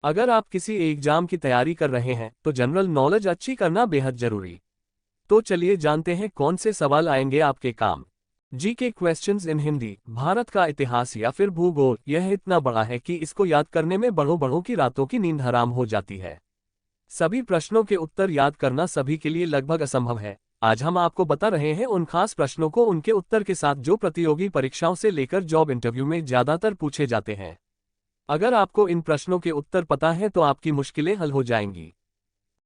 अगर आप किसी एग्जाम की तैयारी कर रहे हैं तो जनरल नॉलेज अच्छी करना बेहद जरूरी। तो चलिए जानते हैं कौन से सवाल आएंगे आपके काम। GK questions in Hindi. Bharat का इतिहास या फिर भूगोल यह इतना बड़ा है कि इसको याद करने में बड़ों बड़ों की रातों की नींद हराम हो जाती है। सभी प्रश्नों के उत्तर याद करना सभी के लिए लगभग असंभव है। आज हम आपको बता रहे हैं उन खास प्रश्नों को उनके उत्तर के साथ जो प्रतियोगी परीक्षाओं से लेकर जॉब इंटरव्यू में ज्यादातर पूछे जाते हैं। अगर आपको इन प्रश्नों के उत्तर पता है तो आपकी मुश्किलें हल हो जाएंगी।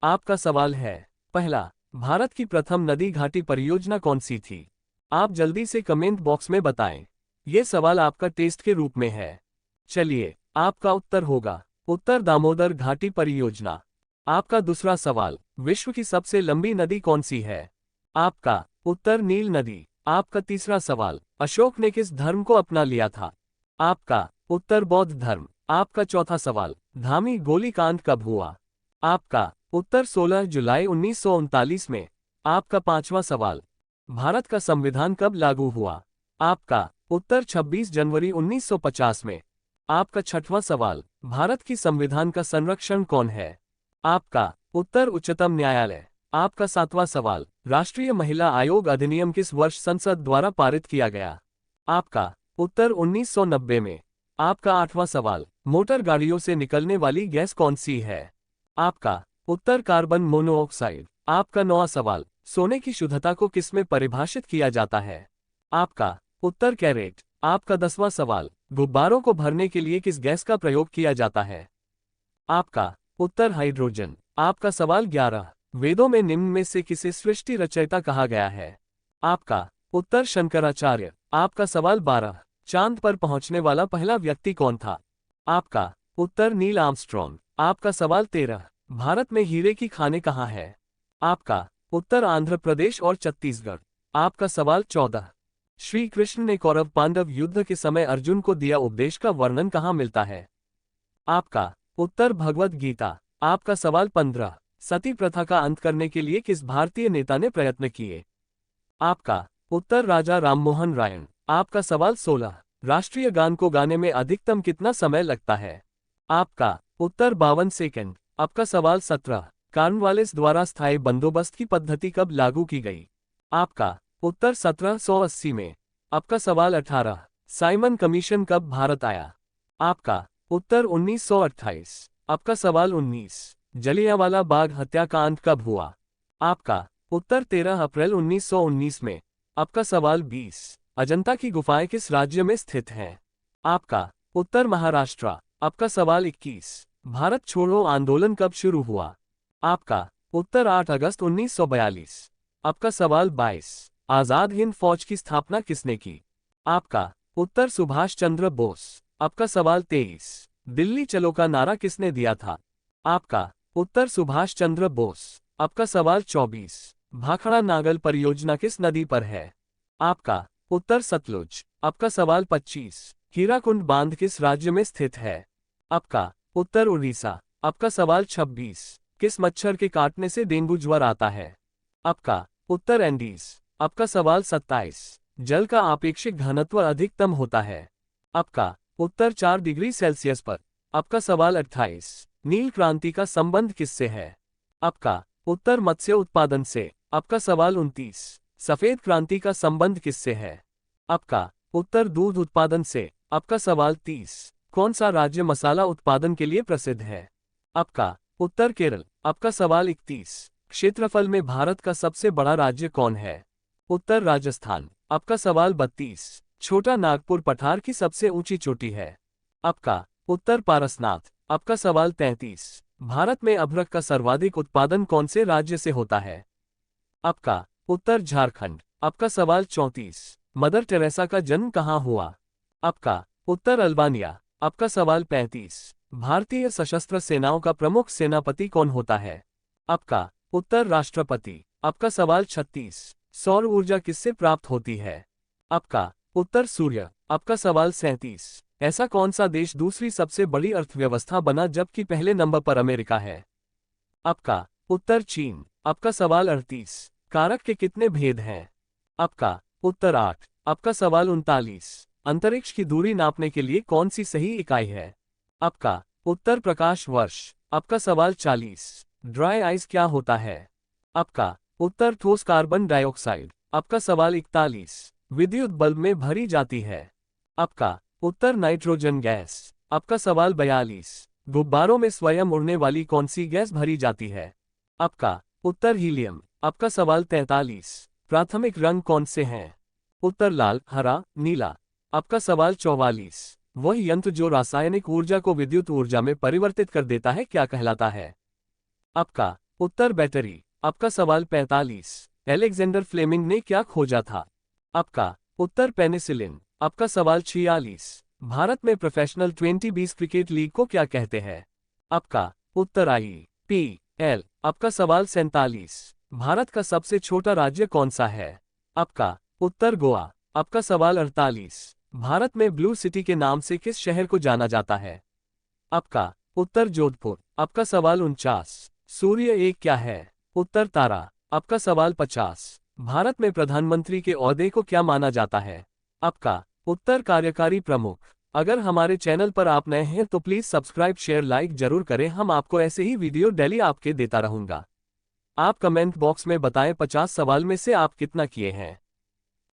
आपका सवाल है, पहला, भारत की प्रथम नदी घाटी परियोजना कौन सी थी? आप जल्दी से कमेंट बॉक्स में बताएं। यह सवाल आपका टेस्ट के रूप में है। चलिए, आपका उत्तर होगा उत्तर दामोदर घाटी परियोजना। आपका दूसरा सवाल, विश्व की सबसे लंबी नदी कौन सी है? आपका उत्तर नील नदी। आपका तीसरा सवाल, अशोक ने किस धर्म को अपना लिया था? आपका उत्तर बौद्ध धर्म। आपका चौथा सवाल, धामी गोलीकांड कब हुआ? आपका उत्तर 16 जुलाई 1939 में। आपका पांचवा सवाल, भारत का संविधान कब लागू हुआ? आपका उत्तर 26 जनवरी 1950 में। आपका छठवां सवाल, भारत की संविधान का संरक्षण कौन है? आपका उत्तर उच्चतम न्यायालय। आपका सातवां सवाल, राष्ट्रीय महिला आयोग अधिनियम किस वर्ष संसद द्वारा पारित किया गया? आपका उत्तर 1990 में। आपका आठवां सवाल, मोटर गाड़ियों से निकलने वाली गैस कौन सी है? आपका उत्तर कार्बन मोनोऑक्साइड। आपका नौवां सवाल, सोने की शुद्धता को किसमें परिभाषित किया जाता है? आपका उत्तर कैरेट। आपका 10वां सवाल, गुब्बारों को भरने के लिए किस गैस का प्रयोग किया जाता है? आपका उत्तर हाइड्रोजन। आपका सवाल 11, वेदों में निम्न में से किसे सृष्टि रचयिता कहा गया है? आपका उत्तर शंकराचार्य। आपका सवाल 12, चांद पर पहुंचने वाला पहला व्यक्ति कौन था? आपका उत्तर नील आर्मस्ट्रॉन्ग। आपका सवाल 13, भारत में हीरे की खानें कहाँ है? आपका उत्तर आंध्र प्रदेश और छत्तीसगढ़। आपका सवाल 14, श्री कृष्ण ने कौरव पांडव युद्ध के समय अर्जुन को दिया उपदेश का वर्णन कहाँ मिलता है? आपका उत्तर भगवद गीता। आपका सवाल 15, सती प्रथा का अंत करने के लिए किस भारतीय नेता ने प्रयत्न किए? आपका उत्तर राजा राममोहन राय। आपका सवाल 16, राष्ट्रीय गान को गाने में अधिकतम कितना समय लगता है? आपका उत्तर 52 सेकंड। आपका सवाल 17, कॉर्नवालिस द्वारा स्थायी बंदोबस्त की पद्धति कब लागू की गई? आपका उत्तर 1780 में। आपका सवाल 18, साइमन कमीशन कब भारत आया? आपका उत्तर 1928। आपका सवाल 19, जलियांवाला बाग हत्याकांड कब हुआ? आपका उत्तर 13 अप्रैल 1919 में। आपका सवाल 20, अजंता की गुफाएं किस राज्य में स्थित हैं? आपका उत्तर महाराष्ट्र। आपका सवाल 21, भारत छोड़ो आंदोलन कब शुरू हुआ? आपका उत्तर 8 अगस्त 1942। आपका सवाल 22, आजाद हिंद फौज की स्थापना किसने की? आपका उत्तर सुभाष चंद्र बोस। आपका सवाल 23, दिल्ली चलो का नारा किसने दिया था? आपका उत्तर सुभाष चंद्र बोस। आपका सवाल 24, भाखड़ा नागल परियोजना किस नदी पर है? आपका उत्तर सतलुज। आपका सवाल 25, हीराकुंड बांध किस राज्य में स्थित है? आपका उत्तर उड़ीसा। आपका सवाल 26, किस मच्छर के काटने से डेंगू ज्वर आता है? आपका उत्तर एंडीज। आपका सवाल 27, जल का आपेक्षिक घनत्व अधिकतम होता है? आपका उत्तर 4 डिग्री सेल्सियस पर। आपका सवाल 28, नील क्रांति का संबंध किससे है? आपका उत्तर मत्स्य उत्पादन से। आपका सवाल 29, सफेद क्रांति का संबंध किससे है? आपका उत्तर दूध उत्पादन से। आपका सवाल 30, कौन सा राज्य मसाला उत्पादन के लिए प्रसिद्ध है? आपका उत्तर केरल। आपका सवाल 31, क्षेत्रफल में भारत का सबसे बड़ा राज्य कौन है? उत्तर राजस्थान। आपका सवाल 32, छोटा नागपुर पठार की सबसे ऊंची चोटी है? आपका उत्तर पारसनाथ। आपका सवाल 33, भारत में अभ्रक का सर्वाधिक उत्पादन कौन से राज्य से होता है? आपका उत्तर झारखंड। आपका सवाल 34, मदर टेरेसा का जन्म कहाँ हुआ? आपका उत्तर अल्बानिया। आपका सवाल 35, भारतीय सशस्त्र सेनाओं का प्रमुख सेनापति कौन होता है? आपका उत्तर राष्ट्रपति। आपका सवाल 36, सौर ऊर्जा किससे प्राप्त होती है? आपका उत्तर सूर्य। आपका सवाल 37, ऐसा कौन सा देश दूसरी सबसे बड़ी अर्थव्यवस्था बना जबकि पहले नंबर पर अमेरिका है? आपका उत्तर चीन। आपका सवाल 38, कारक के कितने भेद हैं? आपका उत्तर 8। आपका सवाल 39, अंतरिक्ष की दूरी नापने के लिए कौन सी सही इकाई है? आपका उत्तर प्रकाश वर्ष। आपका सवाल 40। ड्राई आइस क्या होता है? आपका उत्तर ठोस कार्बन डाइऑक्साइड। आपका सवाल 41। विद्युत बल्ब में भरी जाती है। आपका उत्तर नाइट्रोजन गैस। आपका सवाल 42। गुब्बारों में स्वयं उड़ने वाली कौन सी गैस भरी जाती है? आपका उत्तर हीलियम। आपका सवाल 43। प्राथमिक रंग कौन से हैं? उत्तर लाल, हरा, नीला। आपका सवाल 44। वह यंत्र जो रासायनिक ऊर्जा को विद्युत ऊर्जा में परिवर्तित कर देता है क्या कहलाता है? आपका उत्तर बैटरी। आपका सवाल 45। एलेक्जेंडर फ्लेमिंग ने क्या खोजा था? आपका उत्तर पेनिसिलिन। आपका सवाल 46। भारत में प्रोफेशनल 2020 क्रिकेट लीग को क्या कहते हैं? आपका उत्तर IPL। आपका सवाल 47। भारत का सबसे छोटा राज्य कौन सा है? आपका उत्तर गोवा। आपका सवाल 48। भारत में ब्लू सिटी के नाम से किस शहर को जाना जाता है? आपका उत्तर जोधपुर। आपका सवाल 49। सूर्य एक क्या है? उत्तर तारा। आपका सवाल 50। भारत में प्रधानमंत्री के ओहदे को क्या माना जाता है? आपका उत्तर कार्यकारी प्रमुख। अगर हमारे चैनल पर आप नए हैं तो प्लीज सब्सक्राइब, शेयर, लाइक जरूर करें। हम आपको ऐसे ही वीडियो डेली आपके देता रहूंगा। आप कमेंट बॉक्स में बताएं 50 सवाल में से आप कितना किए हैं।